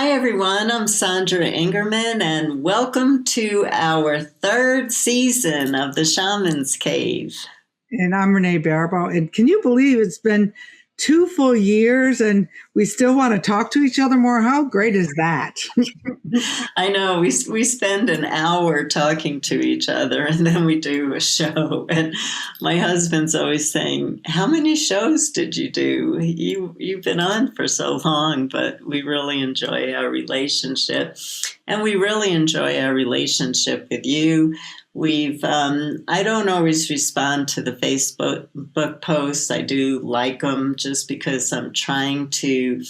Hi, everyone. I'm Sandra Ingerman, and welcome to our third season of the Shamans Cave. And I'm Renee Barabo. And can you believe it's been 2 full years and we still want to talk to each other more? How great is that? I know we spend an hour talking to each other and then we do a show. And my husband's always saying, "How many shows did you do? You've been on for so long," but we really enjoy our relationship. And we really enjoy our relationship with you. I don't always respond to the Facebook book posts. I do like them just because I'm trying to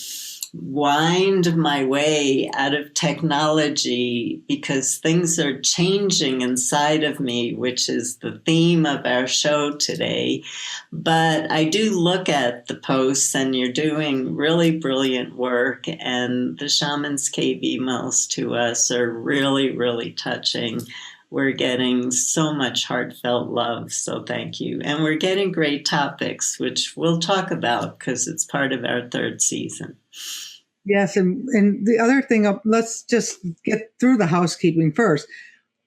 wind my way out of technology because things are changing inside of me, which is the theme of our show today. But I do look at the posts, and you're doing really brilliant work, and the Shamans Cave emails to us are really, really touching. We're getting so much heartfelt love, so thank you. And we're getting great topics, which we'll talk about because it's part of our third season. Yes. And the other thing, let's just get through the housekeeping first.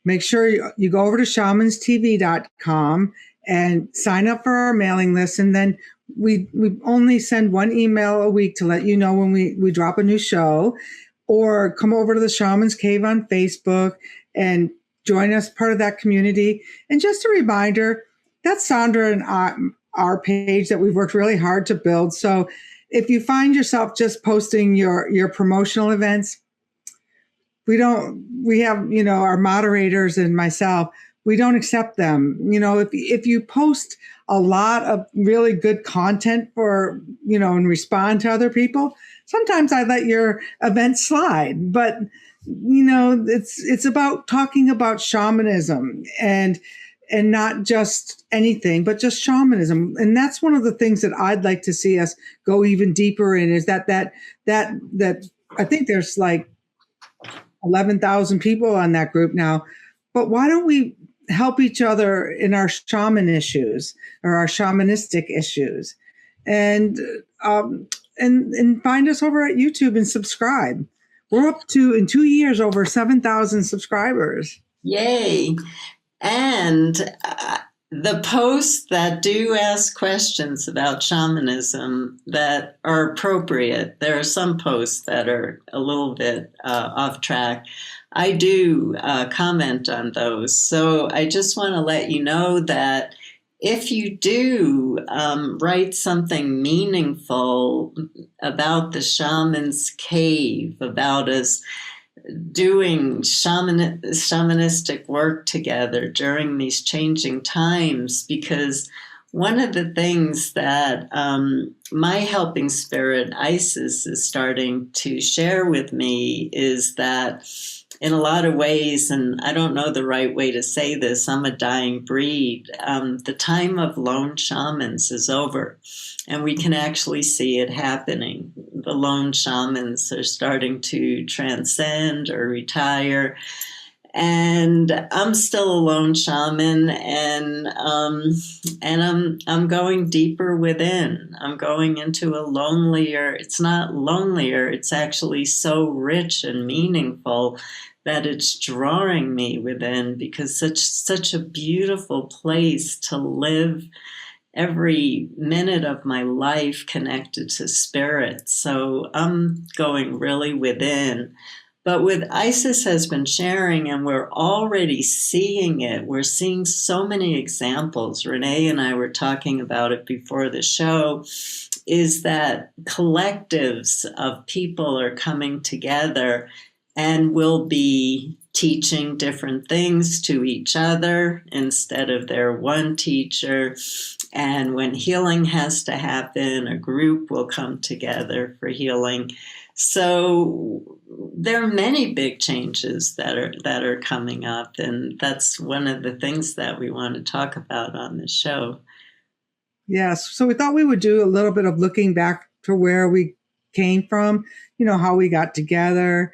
Make sure you go over to shamanstv.com and sign up for our mailing list. And then we only send one email a week to let you know when we drop a new show, or come over to the Shamans Cave on Facebook and join us, part of that community. And just a reminder, that's Sandra and our page that we've worked really hard to build. So if you find yourself just posting your promotional events, we have, our moderators and myself, we don't accept them. If you post a lot of really good content for, and respond to other people, sometimes I let your event slide. But it's about talking about shamanism and not just anything, but just shamanism. And that's one of the things that I'd like to see us go even deeper in, is that I think there's like 11,000 people on that group now. But why don't we help each other in our shaman issues or our shamanistic issues? And find us over at YouTube and subscribe. We're up to, in 2 years, over 7,000 subscribers. Yay. And the posts that do ask questions about shamanism that are appropriate, there are some posts that are a little bit off track. I do comment on those. So I just want to let you know that if you do write something meaningful about the Shaman's Cave, about us doing shamanistic work together during these changing times, because one of the things that my helping spirit, Isis, is starting to share with me is that in a lot of ways, and I don't know the right way to say this, I'm a dying breed, the time of lone shamans is over. And we can actually see it happening. The lone shamans are starting to transcend or retire. And I'm still a lone shaman, and I'm going deeper within. I'm going into a lonelier. It's not lonelier. It's actually so rich and meaningful that it's drawing me within, because such a beautiful place to live every minute of my life connected to spirit. So I'm going really within. But with Isis has been sharing, and we're already seeing it. We're seeing so many examples. Renee and I were talking about it before the show, is that collectives of people are coming together and will be teaching different things to each other instead of their one teacher. And when healing has to happen, a group will come together for healing. So there are many big changes that are coming up, and that's one of the things that we want to talk about on the show. Yes. So we thought we would do a little bit of looking back to where we came from, how we got together,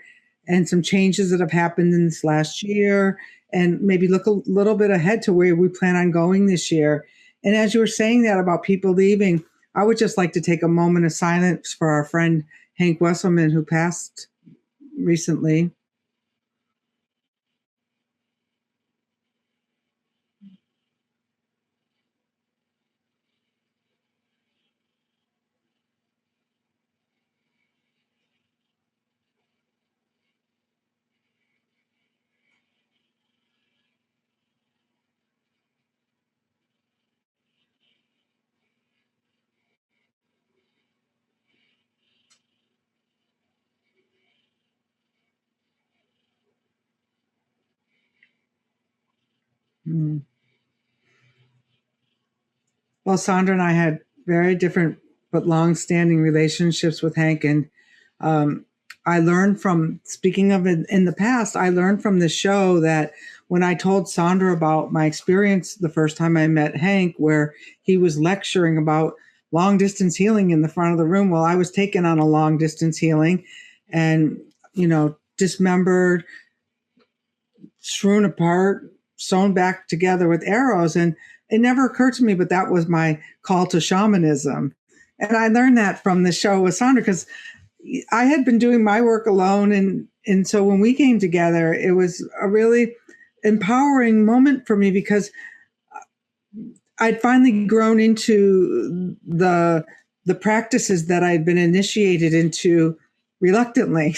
and some changes that have happened in this last year, and maybe look a little bit ahead to where we plan on going this year. And as you were saying that about people leaving, I would just like to take a moment of silence for our friend Hank Wesselman, who passed recently. Mm. Well, Sandra and I had very different but long-standing relationships with Hank, and um, I learned from, speaking of it in the past, I learned from the show that when I told Sandra about my experience the first time I met Hank, where he was lecturing about long distance healing in the front of the room, well, I was taken on a long distance healing, and dismembered, strewn apart, sewn back together with arrows. And it never occurred to me, but that was my call to shamanism. And I learned that from the show with Sandra, because I had been doing my work alone. And so when we came together, it was a really empowering moment for me, because I'd finally grown into the practices that I'd been initiated into reluctantly.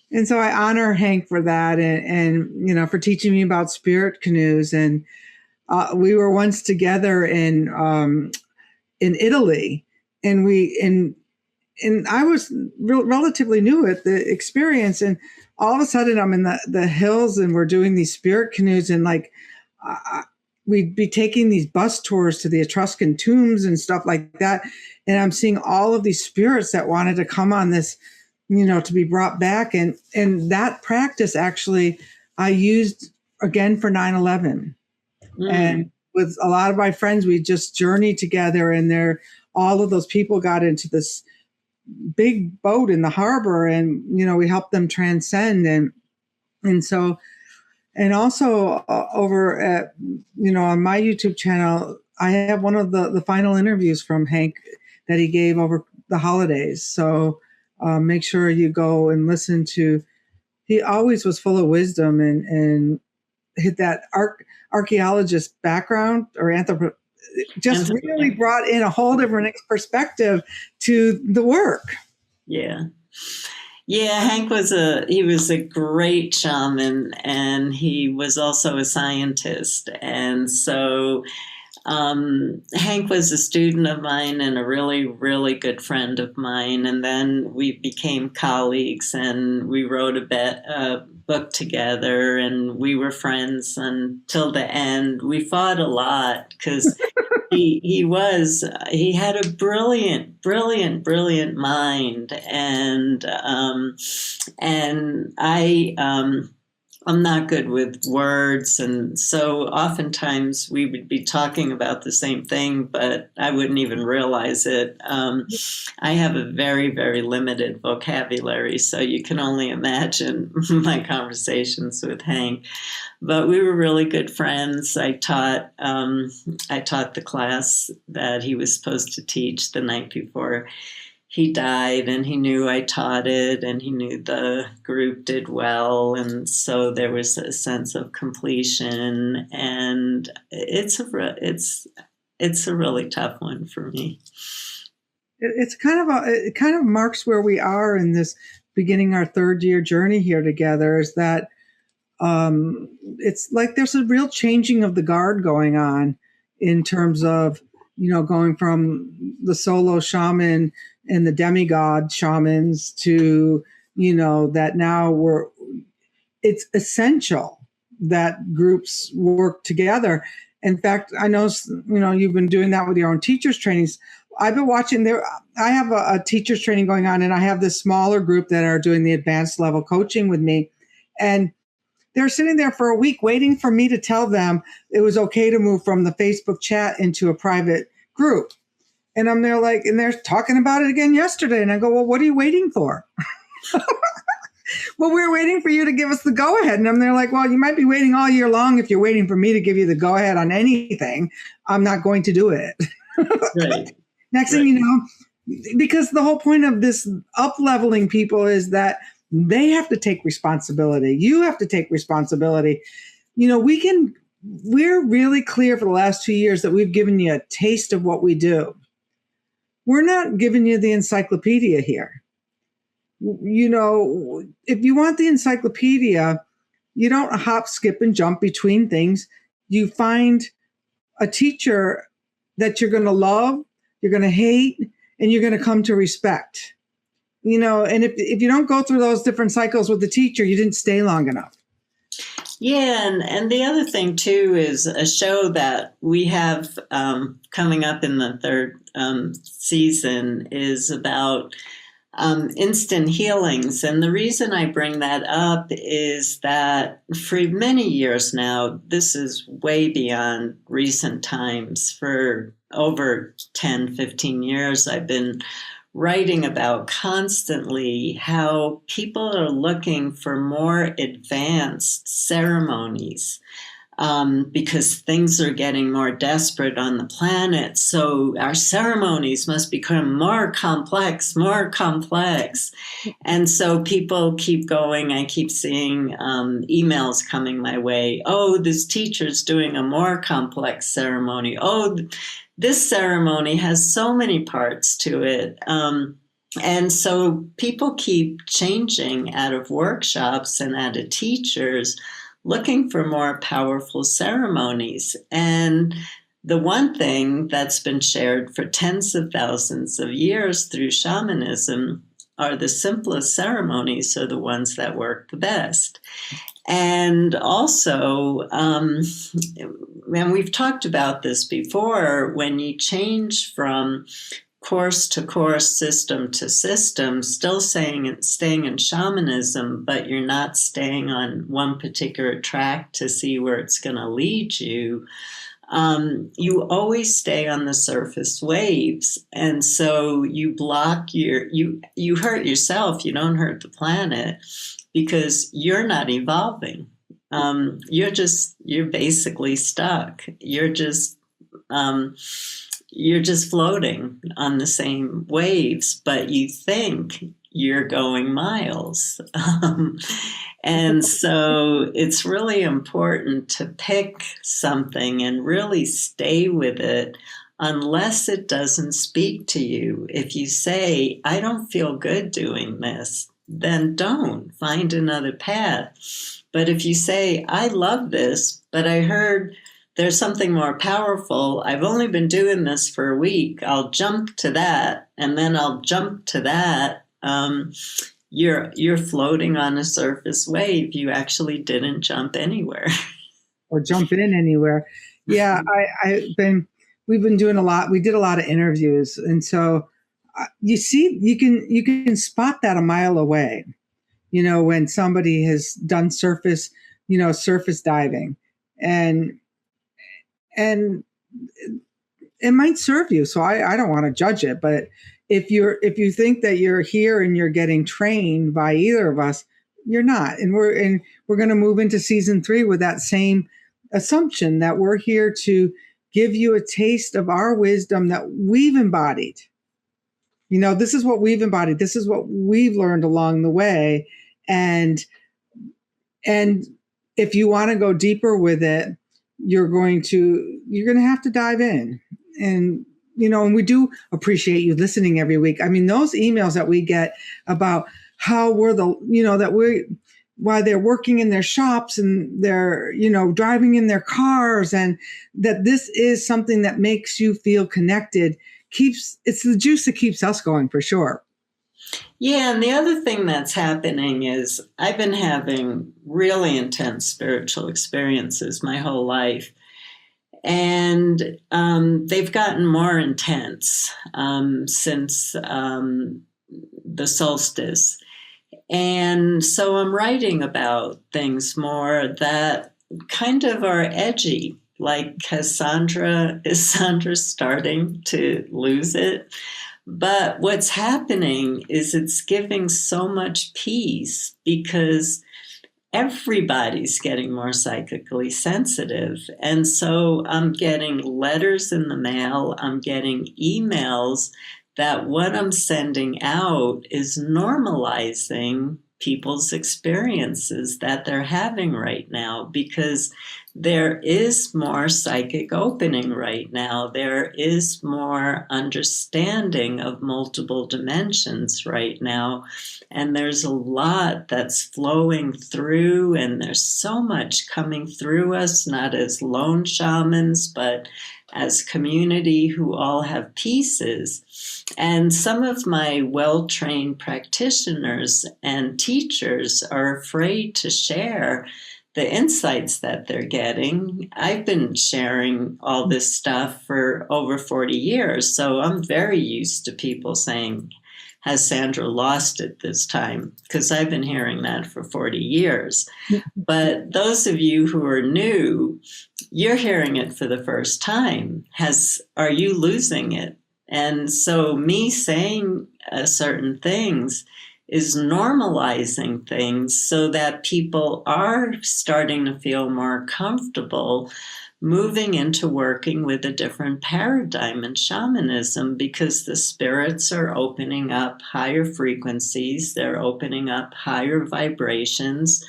And so I honor Hank for that, and for teaching me about spirit canoes. And we were once together in Italy, and I was relatively new at the experience, and all of a sudden I'm in the hills, and we're doing these spirit canoes, and we'd be taking these bus tours to the Etruscan tombs and stuff like that, and I'm seeing all of these spirits that wanted to come on this, to be brought back. And that practice actually I used again for 9/11. And with a lot of my friends, we just journeyed together, and all of those people got into this big boat in the harbor, and, we helped them transcend. And so, and also over at, on my YouTube channel, I have one of the final interviews from Hank that he gave over the holidays. So make sure you go and listen to. He always was full of wisdom, and hit that archaeologist background, or just really brought in a whole different perspective to the work. Yeah. Hank was a great shaman, and he was also a scientist. And so Hank was a student of mine and a really, really good friend of mine. And then we became colleagues, and we wrote a book together, and we were friends until the end. We fought a lot because he had a brilliant mind, and I'm not good with words, and so oftentimes we would be talking about the same thing, but I wouldn't even realize it. I have a very, very limited vocabulary, so you can only imagine my conversations with Hank. But we were really good friends. I taught the class that he was supposed to teach the night before he died, and he knew I taught it, and he knew the group did well, and so there was a sense of completion. And it's a really tough one for me. It kind of marks where we are in this beginning our third year journey here together. Is that it's like there's a real changing of the guard going on in terms of going from the solo shaman and the demigod shamans to, that now it's essential that groups work together. In fact, I know, you've been doing that with your own teachers trainings. I've been watching there. I have a teachers training going on, and I have this smaller group that are doing the advanced level coaching with me. And they're sitting there for a week waiting for me to tell them it was okay to move from the Facebook chat into a private group. And I'm there and they're talking about it again yesterday. And I go, well, what are you waiting for? Well, we're waiting for you to give us the go ahead. And I'm there well, you might be waiting all year long if you're waiting for me to give you the go ahead on anything. I'm not going to do it. Right. Next thing you know, because the whole point of this up-leveling people is that they have to take responsibility. You have to take responsibility. We're really clear for the last 2 years that we've given you a taste of what we do. We're not giving you the encyclopedia here. If you want the encyclopedia, you don't hop, skip, and jump between things. You find a teacher that you're going to love, you're going to hate, and you're going to come to respect. And if you don't go through those different cycles with the teacher, you didn't stay long enough. Yeah, and the other thing, too, is a show that we have coming up in the third season is about instant healings. And the reason I bring that up is that for many years now, this is way beyond recent times. For over 10, 15 years, I've been writing about constantly how people are looking for more advanced ceremonies because things are getting more desperate on the planet. So our ceremonies must become more complex. And so people keep going. I keep seeing emails coming my way. Oh, this teacher's doing a more complex ceremony. Oh, this ceremony has so many parts to it. And so people keep changing out of workshops and out of teachers, looking for more powerful ceremonies. And the one thing that's been shared for tens of thousands of years through shamanism are the simplest ceremonies are the ones that work the best. And also, and we've talked about this before, when you change from course to course, system to system, still staying in shamanism, but you're not staying on one particular track to see where it's going to lead you. You always stay on the surface waves, and so you block you hurt yourself. You don't hurt the planet because you're not evolving. You're basically stuck. You're just floating on the same waves, but you think you're going miles. And so it's really important to pick something and really stay with it unless it doesn't speak to you. If you say, I don't feel good doing this, then don't. Find another path. But if you say, I love this, but I heard there's something more powerful. I've only been doing this for a week. I'll jump to that, and then I'll jump to that. You're floating on a surface wave. You actually didn't jump anywhere. Or jump in anywhere. Yeah, we've been doing a lot. We did a lot of interviews, and so you can spot that a mile away. When somebody has done surface diving, and it might serve you. So I don't want to judge it, but if you think that you're here and you're getting trained by either of us, you're not. And we're going to move into season 3 with that same assumption that we're here to give you a taste of our wisdom that we've embodied. This is what we've embodied. This is what we've learned along the way. And if you want to go deeper with it, you're going to have to dive in. And we do appreciate you listening every week. I mean, those emails that we get about how why they're working in their shops and they're, driving in their cars, and that this is something that makes you feel connected. It's the juice that keeps us going, for sure. Yeah, and the other thing that's happening is I've been having really intense spiritual experiences my whole life. And they've gotten more intense since the solstice. And so I'm writing about things more that kind of are edgy. Like, is Sandra starting to lose it? But what's happening is it's giving so much peace because everybody's getting more psychically sensitive. And so I'm getting letters in the mail, I'm getting emails that what I'm sending out is normalizing people's experiences that they're having right now, because there is more psychic opening right now. There is more understanding of multiple dimensions right now. And there's a lot that's flowing through, and there's so much coming through us, not as lone shamans, but as community who all have pieces. And some of my well-trained practitioners and teachers are afraid to share the insights that they're getting. I've been sharing all this stuff for over 40 years, so I'm very used to people saying, has Sandra lost it this time? Because I've been hearing that for 40 years. But those of you who are new, you're hearing it for the first time. Are you losing it? And so me saying certain things is normalizing things so that people are starting to feel more comfortable moving into working with a different paradigm in shamanism, because the spirits are opening up higher frequencies, they're opening up higher vibrations,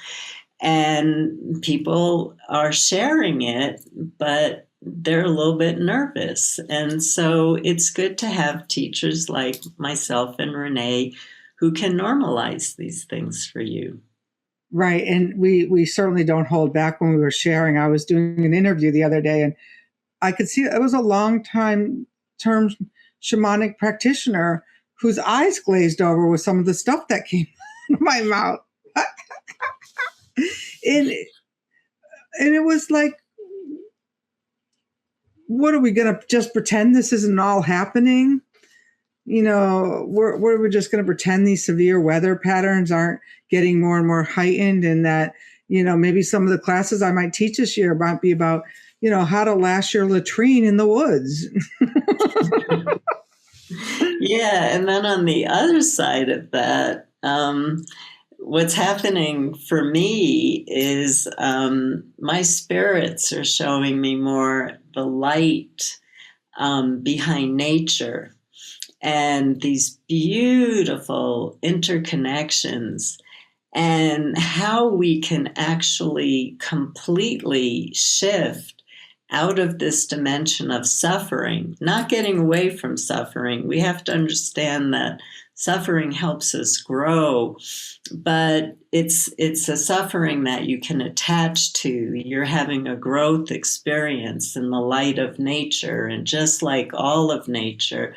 and people are sharing it, but they're a little bit nervous. And so it's good to have teachers like myself and Renee who can normalize these things for you. Right. And we certainly don't hold back when we were sharing. I was doing an interview the other day, and I could see it was a long time term shamanic practitioner whose eyes glazed over with some of the stuff that came out of my mouth. and it was like, what are we going to just pretend this isn't all happening? You know, we're just going to pretend these severe weather patterns aren't getting more and more heightened, and that, you know, maybe some of the classes I might teach this year might be about, you know, how to lash your latrine in the woods. Yeah. And then on the other side of that, what's happening for me is my spirits are showing me more the light behind nature and these beautiful interconnections, and how we can actually completely shift out of this dimension of suffering, not getting away from suffering. We have to understand that suffering helps us grow, but it's a suffering that you can attach to. You're having a growth experience in the light of nature, and just like all of nature,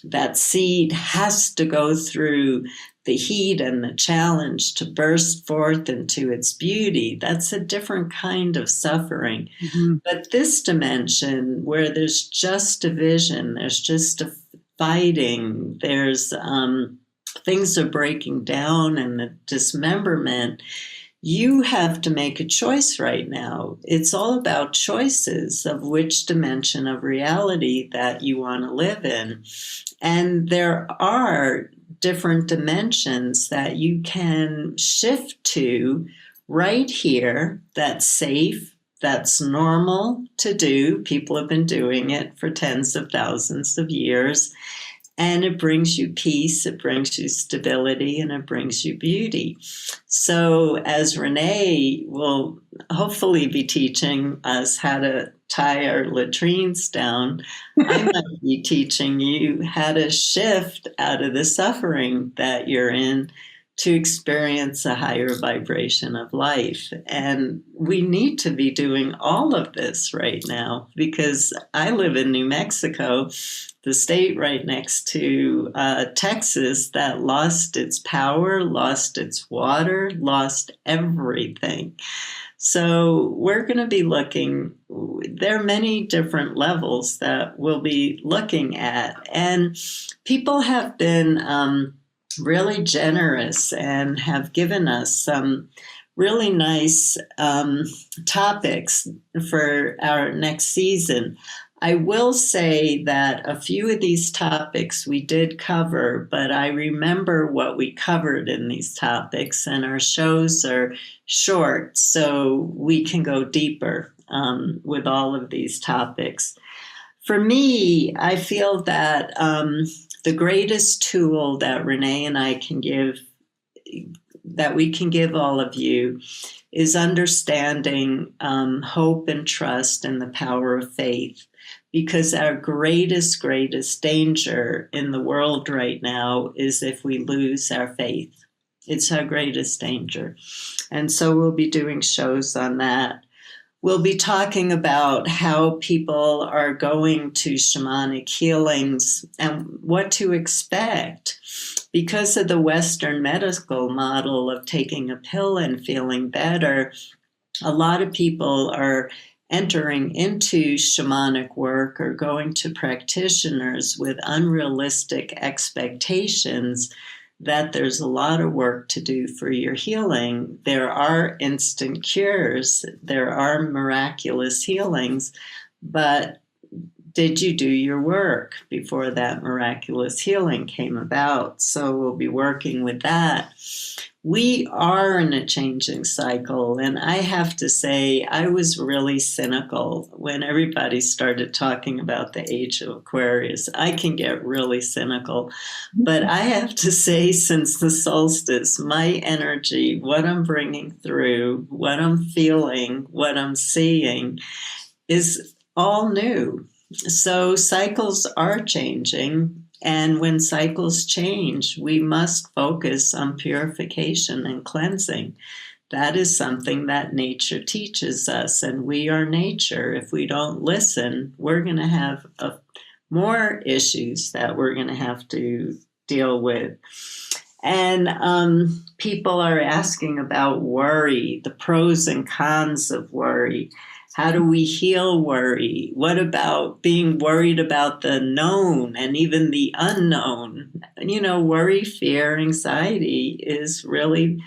that seed has to go through the heat and the challenge to burst forth into its beauty. That's a different kind of suffering. Mm-hmm. But this dimension, where there's just division, there's just a fighting, there's things are breaking down and the dismemberment, you have to make a choice right now. It's all about choices of which dimension of reality that you want to live in. And there are different dimensions that you can shift to right here that's safe, that's normal to do. People have been doing it for tens of thousands of years. And it brings you peace, it brings you stability, and it brings you beauty. So as Renee will hopefully be teaching us how to tie our latrines down, I might be teaching you how to shift out of the suffering that you're in to experience a higher vibration of life. And we need to be doing all of this right now, because I live in New Mexico, the state right next to Texas that lost its power, lost its water, lost everything. So we're going to be looking, there are many different levels that we'll be looking at. And people have been really generous and have given us some really nice topics for our next season. I will say that a few of these topics we did cover, but I remember what we covered in these topics, and our shows are short, so we can go deeper with all of these topics. For me, I feel that the greatest tool that Renee and I can give, that we can give all of you, is understanding hope and trust and the power of faith. Because our greatest danger in the world right now is if we lose our faith. It's our greatest danger. And so we'll be doing shows on that. We'll be talking about how people are going to shamanic healings and what to expect. Because of the Western medical model of taking a pill and feeling better, a lot of people are entering into shamanic work or going to practitioners with unrealistic expectations that there's a lot of work to do for your healing. There are instant cures, there are miraculous healings, but did you do your work before that miraculous healing came about? So we'll be working with that. We are in a changing cycle, and I have to say, I was really cynical when everybody started talking about the age of Aquarius. I can get really cynical, but I have to say, since the solstice, my energy, what I'm bringing through, what I'm feeling, what I'm seeing is all new. So cycles are changing. And when cycles change, we must focus on purification and cleansing. That is something that nature teaches us, and we are nature. If we don't listen, we're going to have more issues that we're going to have to deal with. And people are asking about worry, the pros and cons of worry. How do we heal worry? What about being worried about the known and even the unknown? Worry, fear, anxiety is really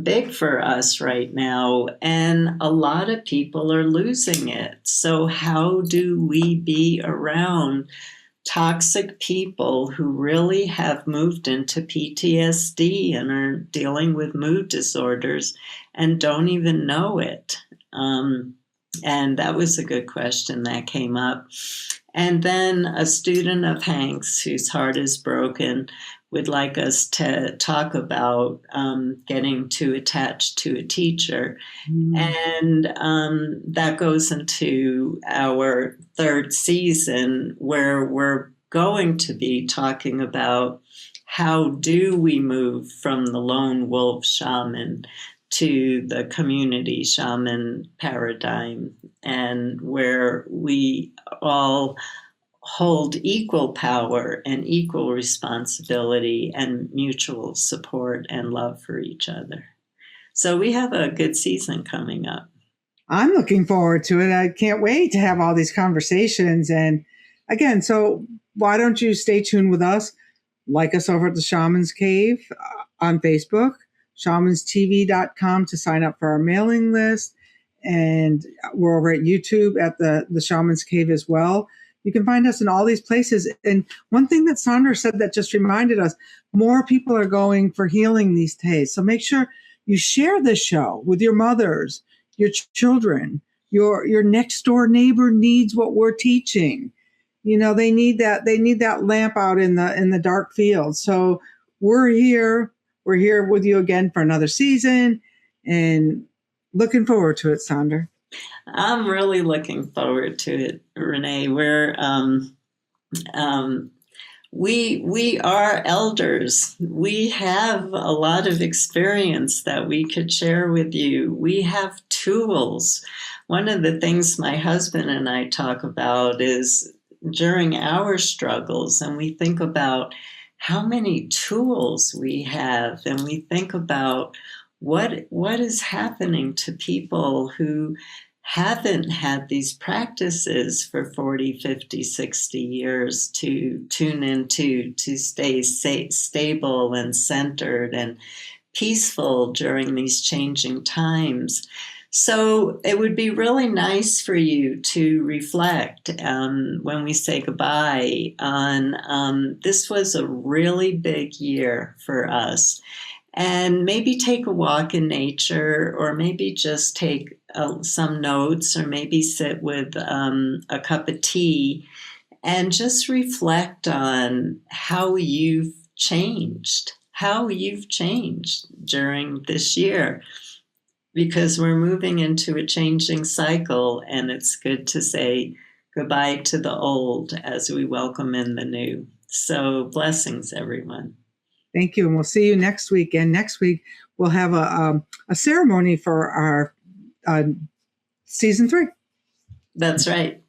big for us right now. And a lot of people are losing it. So how do we be around toxic people who really have moved into PTSD and are dealing with mood disorders and don't even know it? And that was a good question that came up. And then a student of Hank's whose heart is broken would like us to talk about getting too attached to a teacher. And that goes into our third season, where we're going to be talking about how do we move from the lone wolf shaman to the community shaman paradigm, and where we all hold equal power and equal responsibility and mutual support and love for each other. So we have a good season coming up. I'm looking forward to it. I can't wait to have all these conversations. And again, so why don't you stay tuned with us? Like us over at the Shamans Cave on Facebook, shamanstv.com to sign up for our mailing list. And we're over at YouTube at the Shamans Cave as well. You can find us in all these places. And one thing that Sandra said that just reminded us, more people are going for healing these days. So make sure you share this show with your mothers, your children, your next door neighbor needs what we're teaching. They need that lamp out in the dark field. So we're here with you again for another season, and looking forward to it, Sandra. I'm really looking forward to it, Renee. We are elders. We have a lot of experience that we could share with you. We have tools. One of the things my husband and I talk about is during our struggles, and we think about how many tools we have, and we think about what is happening to people who haven't had these practices for 40, 50, 60 years to tune into, to stay stable and centered and peaceful during these changing times. So it would be really nice for you to reflect when we say goodbye on this was a really big year for us. And maybe take a walk in nature, or maybe just take some notes, or maybe sit with a cup of tea and just reflect on how you've changed during this year, because we're moving into a changing cycle, and it's good to say goodbye to the old as we welcome in the new. So blessings, everyone. Thank you. And we'll see you next week. And next week, we'll have a ceremony for our season 3. That's right.